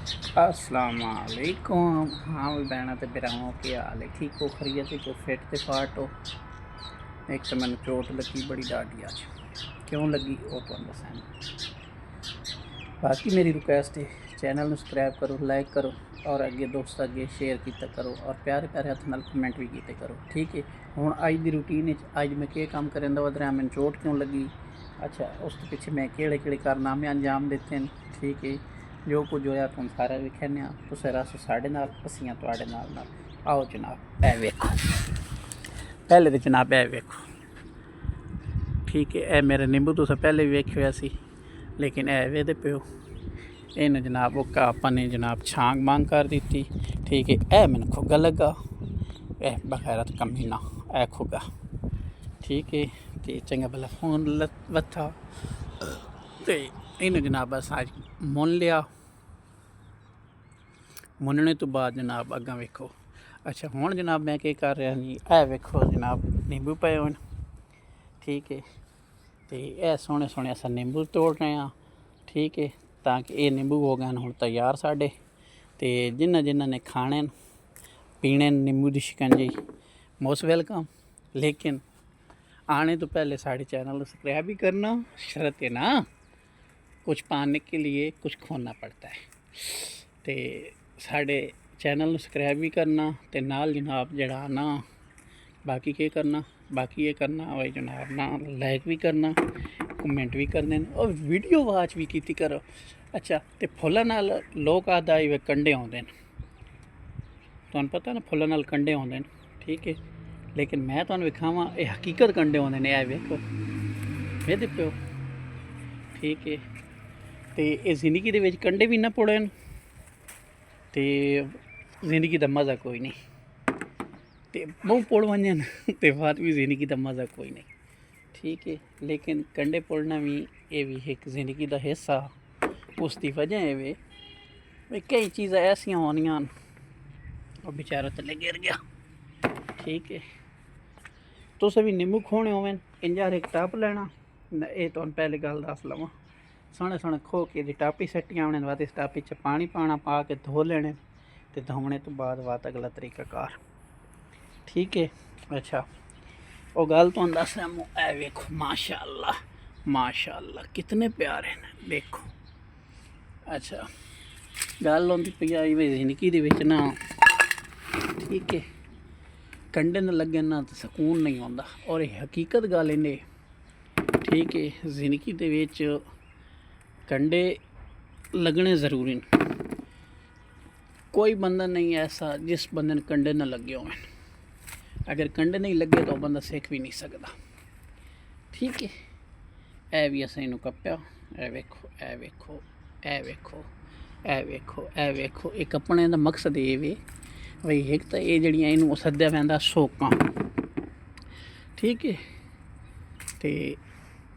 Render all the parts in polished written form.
अस्सलामुअलैकुम। हाँ भी भैन तो भरावों के हाल है, ठीक हो, खरीत हो, फिट तो फाट हो। एक तो मैंने चोट लगी बड़ी डाडी अज, क्यों लगी वो तो दसा। बाकी मेरी रिक्वेस्ट है, चैनल में सब्सक्राइब करो, लाइक करो और अगे दोस्त अगे शेयर किया करो और प्यारे प्यारे हथ नाल कमेंट भी किए करो। ठीक है, हुण अज की रूटीन अज मैं क्या काम करें वध रहा, मैंने चोट क्यों लगी, अच्छा उस पिछे मैं किहड़े किहड़े कारनामे अंजाम दिते हैं। ठीक है, जो कुछ होया तुम सारा विखने, तुसें रस साढ़े नाल, असियां तुहाडे नाल। आओ जनाब ए वेखो, पहले तो जनाब ए वेखो। ठीक है, ए मेरे नींबू तुसें पहले भी वेखे होया सी, लेकिन ए वेदे पिओ इन जनाब वो आपा ने जनाब छांग मांग कर दी। ठीक है, ए मैंने खुगा लगा, ए बखैरत कमीना ए खुगा। ठीक है, तो चंगा भला फोन वथा तो इन जनाब अस अज मुन लिया। मुनने तो बाद जनाब अग्गा वेखो। अच्छा हुण जनाब मैं क्या कर रहा नहीं, ए वेखो जनाब नींबू पे हो। ठीक है, तो यह सोहने सोहने अस नींबू तोड़ रहे हैं। ठीक है, ताकि ये नींबू हो गए हुण तैयार साढ़े, तो जिन्हें जिन्हें ने खाने पीने नींबू की शिकंजी मोस्ट वेलकम। लेकिन आने तो पहले साढ़े चैनल को सब्सक्राइब भी करना, शर्त है ना, कुछ पाने के लिए कुछ खोना पड़ता है। तो साढ़े चैनल को सब्सक्राइब भी करना, तो नाल जनाब जड़ा ना बाकी क्या करना, बाकी ये करना भाई जनाब ना लाइक भी करना, कमेंट भी कर देना और वीडियो वाच भी की करो। अच्छा, तो फुल्लां नाल लोग आदा वे कंडे आउंदे न, तुहानूं पता ना फुल्लां नाल कंडे आउंदे न। ठीक है, लेकिन मैं तुहानूं विखावां ये हकीकत कंडे आउंदे ने, ए वेखो वेखदे पिओ। ठीक है, तो ये जिंदगी दे विच कंडे भी ना पुड़न तो जिंदगी का मज़ा कोई नहीं, तो मूँह पुड़ वजन तो बाद भी जिंदगी का मज़ा कोई नहीं। ठीक है, लेकिन कंडे पुड़ना भी ये भी एक जिंदगी का हिस्सा। उसकी वजह है वे कई चीज़ां ऐसियां होनियां और बेचारा थले गिर गया। ठीक है, तुसें भी नींबू खोने होवन इंजार एक टप लेना, ये तुहानूं पहले गल दस लवां, सोहने सोहने खो के टापी सट्टी आने बाद इस टापी च पानी पाना, पा के धो लेने, तो धोने तो बाद बात अगला तरीकाकार। ठीक है, अच्छा वो गल तो दस रहा, ए वेखो माशाअल्लाह माशाअल्लाह कितने प्यारे ने, देखो। अच्छा गल होंदी पई आई वे जिंदगी दे विच ना, ठीक है, कंडे न लगे ना तो सकून नहीं आता, और ये हकीकत गल इन्हें। ठीक है, जिंदगी दे विच कंडे लगने जरूरी न, कोई बंदा नहीं ऐसा जिस बंदे ने कंडे न लगे हों। अगर कंडे नहीं लगे तो बंदा सीख भी नहीं सकता। ठीक है, ए भी असें इनू कप्या, ए वेखो ए वेखो ए वेखो ए वेखो ए वेखो। ये कपने का मकसद ये वे बई एक तो ये जड़ियाँ इनू सद्या पैंदा सोकां। ठीक है, तो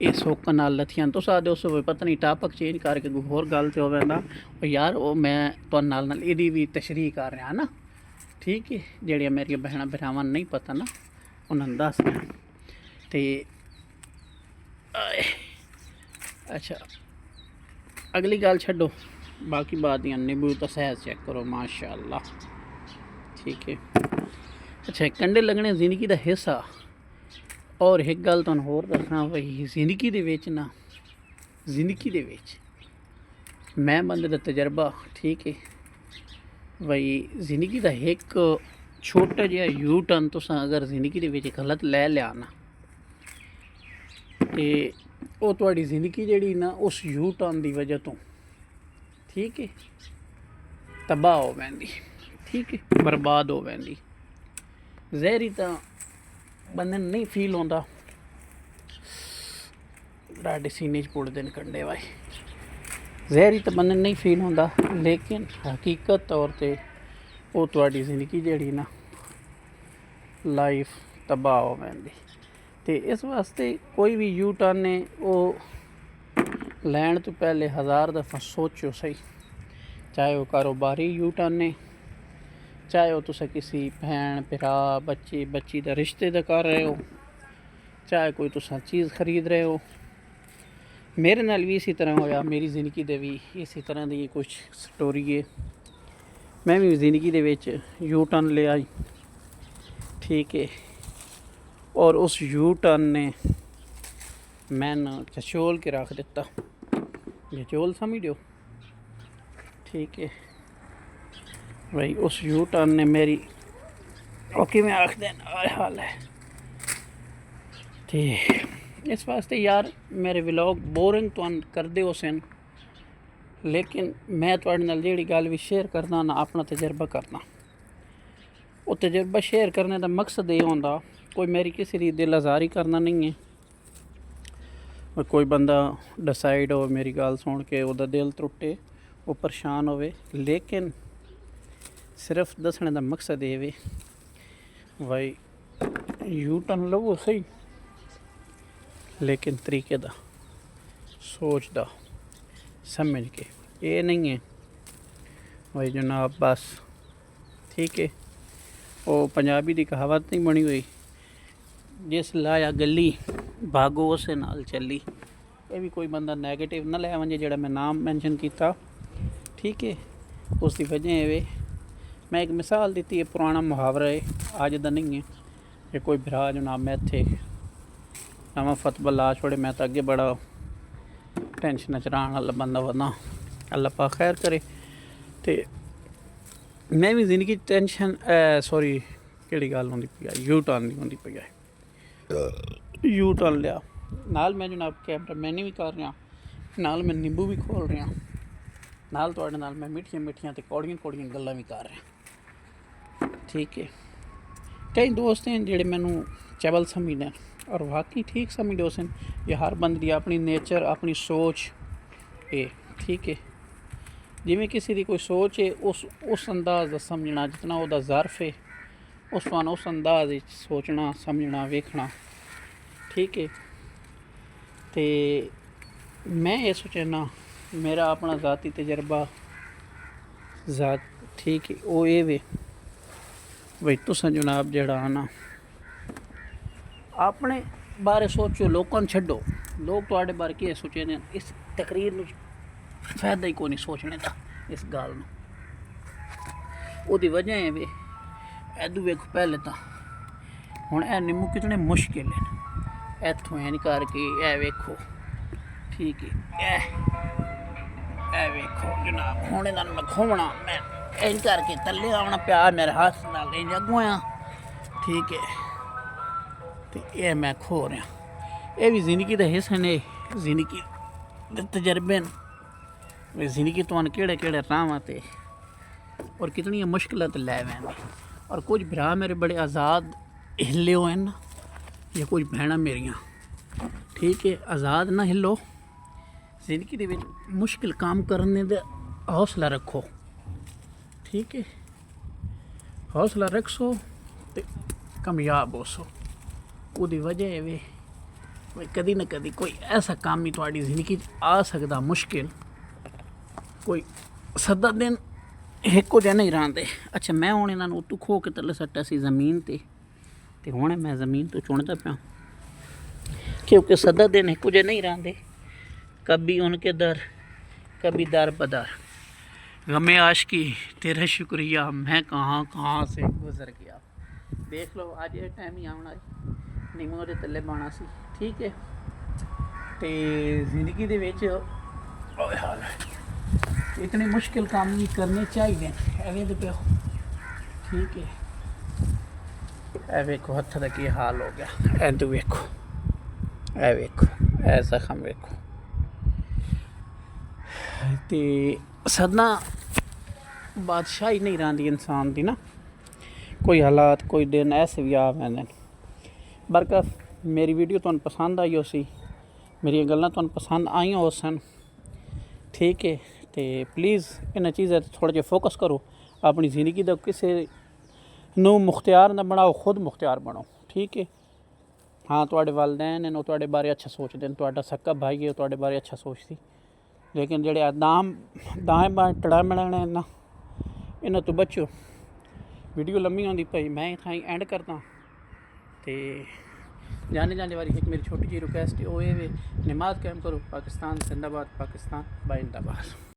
ये सोकां नाल लथियां तुस आखदे उस पता नहीं टापक चेंज करके कोई होर गल तो पैंदा यार, वो मैं तुहाडे नाल इहदी भी तशरीह कर रहा ना। ठीक है, जड़ियाँ मेरिया भैन भरावां नहीं पता ना उन्होंने दस रहा। तो अच्छा अगली गल छड्डो, बाकी बात दियां नींबू तो सहज चेक करो माशाअल्लाह। ठीक है, अच्छा कंडे लगने जिंदगी का हिस्सा। और एक गल तुहानूं होर दसना भाई, जिंदगी दे विच ना, जिंदगी दे विच मैं बंदे दा तजर्बा, ठीक है भाई, जिंदगी का एक छोटा जिहा यू टर्न तुसां अगर जिंदगी दे विच गलत लै लिया ना, तो वो तुहाडी जिंदगी जिहड़ी ना उस यू टर्न की वजह तो, ठीक है, तबाह हो पैंदी। ठीक है, बर्बाद हो पैंदी। जहरी तो बंदे नहीं फील होंदा, डाडे सीने च पुड़दे न कंडे भाई, जहरी तो बंदे नहीं फील होंदा, लेकिन हकीकत तौर पर वो तुहाडी जिंदगी जिहड़ी ना लाइफ तबाह हो पैंदी। तो इस वास्ते कोई भी यू टर्न है वो लैन तो पहले 1000 दफ़ा सोचो सही, चाहे वो कारोबारी यू टर्न है, चाहे वो तुस किसी भैन भरा बच्चे बच्ची का रिश्ते का कर रहे हो, चाहे कोई तुस चीज़ खरीद रहे हो। मेरे नाल भी इसी तरह होया, मेरी ज़िंदगी दे भी इसी तरह दी कुछ स्टोरी है। मैं भी ज़िंदगी दे विच यू टर्न ले आई, ठीक है, और उस यू टर्न ने मैंने झचोल के रख दिता। झचोल समझ दो, ठीक है भाई। उस यू टर्न ने मेरी ओके मैं आख देन हाल है। तो इस वास्ते यार मेरे व्लॉग बोरिंग तो करदे हो सन, लेकिन मैं तुहाडे नाल जेहड़ी गल भी शेयर करना ना, अपना तजर्बा करना। वो तजर्बा शेयर करने का मकसद ये होंदा, कोई मेरी किसी की दिल आज़ारी करना नहीं है। और कोई बंदा डिसाइड हो मेरी गल सुन के उसदा दिल त्रुटे, वो परेशान होवे, लेकिन सिर्फ दसने का मकसद ये वे भाई यू टर्न लवो सही, लेकिन तरीके दा, सोच दा, समझ के। ये नहीं है भाई जनाब बस, ठीक है। वो पंजाबी की कहावत नहीं बनी हुई, जिस लाया गली भागो उस नाल चली। ये भी कोई बंदा नैगेटिव ना लै वजे जेड़ा मैं नाम मैंशन किया, ठीक है। उसकी वजह है मैं एक मिसाल दी है, पुराना मुहावरा है, अज का नहीं है। जे कोई भरा जनाब मैं इत्थे नवा फतवा ला छोड़े, मैं तो अगे बड़ा टेंशन च रहने वाला बंदा वरना अल्लाह पाक खैर करे। तो मैं भी जिंदगी टेंशन सॉरी केड़ी गल होंदी पई है, यू टर्न नहीं होंदी पई है। यू टर्न लिया नाल मैं जनाब कैमरा मैनी भी कर रहा, नाल मैं नींबू भी खोल रहा, नाल तुहाडे नाल मैं मिठियां मिठियां ते कौड़ियां कौड़ियां गल्लां भी कर रहा, ठीक है। कई दोस्त हैं जेड़े मैनू चबल समझदे और वाकई ठीक समझदे सन। ये हर बंदे की अपनी नेचर अपनी सोच है, ठीक है। जिमें किसी की कोई सोच है उस अंदाज का समझना, जितना वह ज़र्फ है उस अंदाज सोचना समझना वेखना, ठीक है। तो मैं ये सोचना मेरा अपना ज़ाती तजर्बा ज़ात, ठीक है, वो ये वे भाई तुसां जनाब जड़ा ना अपने बारे सोचो, लोगों छड्डो। लोग तुहाडे बारे क्या सोचे ने, इस तकरीर में फायदा ही कोई नहीं सोचने का इस गल में। ओदी वजह है वे एदू वेख पहले तो हुण ए निम्बू कितने मुश्किल है, इत्थों एन करके ए वेखो, ठीक है। ए वेखो जनाब हुण इन्हां नूं मैं खोवना, मैं इंज करके थल्ले आउणा पिया मेरे हाथ नाल इंज अगों आ, ठीक है। तो ये मैं खो रहा, ये भी जिंदगी का हिस्सा ने, जिंदगी के तजर्बे न। जिंदगी तो केड़े केड़े राह ते और कितनी मुश्किल लै वैन। और कुछ भरा मेरे बड़े आज़ाद हिले हुए न, या कुछ भैन मेरिया, ठीक है, आज़ाद ना हिलो। जिंदगी दे विच मुश्किल काम करने का हौसला रखो, ठीक है। हौसला रखसो तो कामयाब हो सो। उसकी वजह है वे भाई कदी ना कदी कोई ऐसा काम ही थोड़ी जिंदगी आ सकता मुश्किल, कोई सदा दिन एको जहा नहीं रहांदे। अच्छा मैं हूँ इन्होंने उत्तू खो के थले सट्टा सी जमीन ते हुणे मैं जमीन तो चुनता पाया, क्योंकि सदा दिन एको जहा नहीं रहांदे। कभी उनके दर कभी दर बदर, गमे आशिकी तेरा शुक्रिया मैं कहाँ कहाँ से गुजर गया। देख लो अज ये टाइम ही आना नीमो दे थले बाना सी, ठीक है। तो जिंदगी दे विच हाल इतने मुश्किल काम भी करने चाहिए, एवें दे पे, ठीक है। ए वेखो हथ का की हाल हो गया, ए तू वेखो, ए वेखो, ए जख्म वेखो। तो सदना बादशाही नहीं रही इंसान की ना, कोई हालात कोई दिन ऐसे भी आ पैंदे। बरकत मेरी वीडियो तुहानूं पसंद आई हो सी, मेरी गल्लां तुहानूं पसंद आई हो सन, ठीक है। तो प्लीज़ इन्हां चीज़ां ते थोड़ा जिहा फोकस करो। अपनी ज़िंदगी का किसी नूं मुख्तियार ना बनाओ, खुद मुख्तियार बनो, ठीक है। हाँ तुहाडे वालदैन हैं, तुहाडे बारे अच्छा सोचते हैं, तुहाडा सक्का भाई है तुहाडे बारे अच्छा सोचती, लेकिन जेड़े दाएं बाएं टड़ामड़े ना इन्हां तो बचो। वीडियो लम्मी होंदी पई, मैं इत्थां एंड करदा। ते जाने जाने वाली एक मेरी छोटी जी रिक्वेस्ट है वो ये वे नमाज कायम करो, पाकिस्तान जिंदाबाद, पाकिस्तान बाइंदाबाद।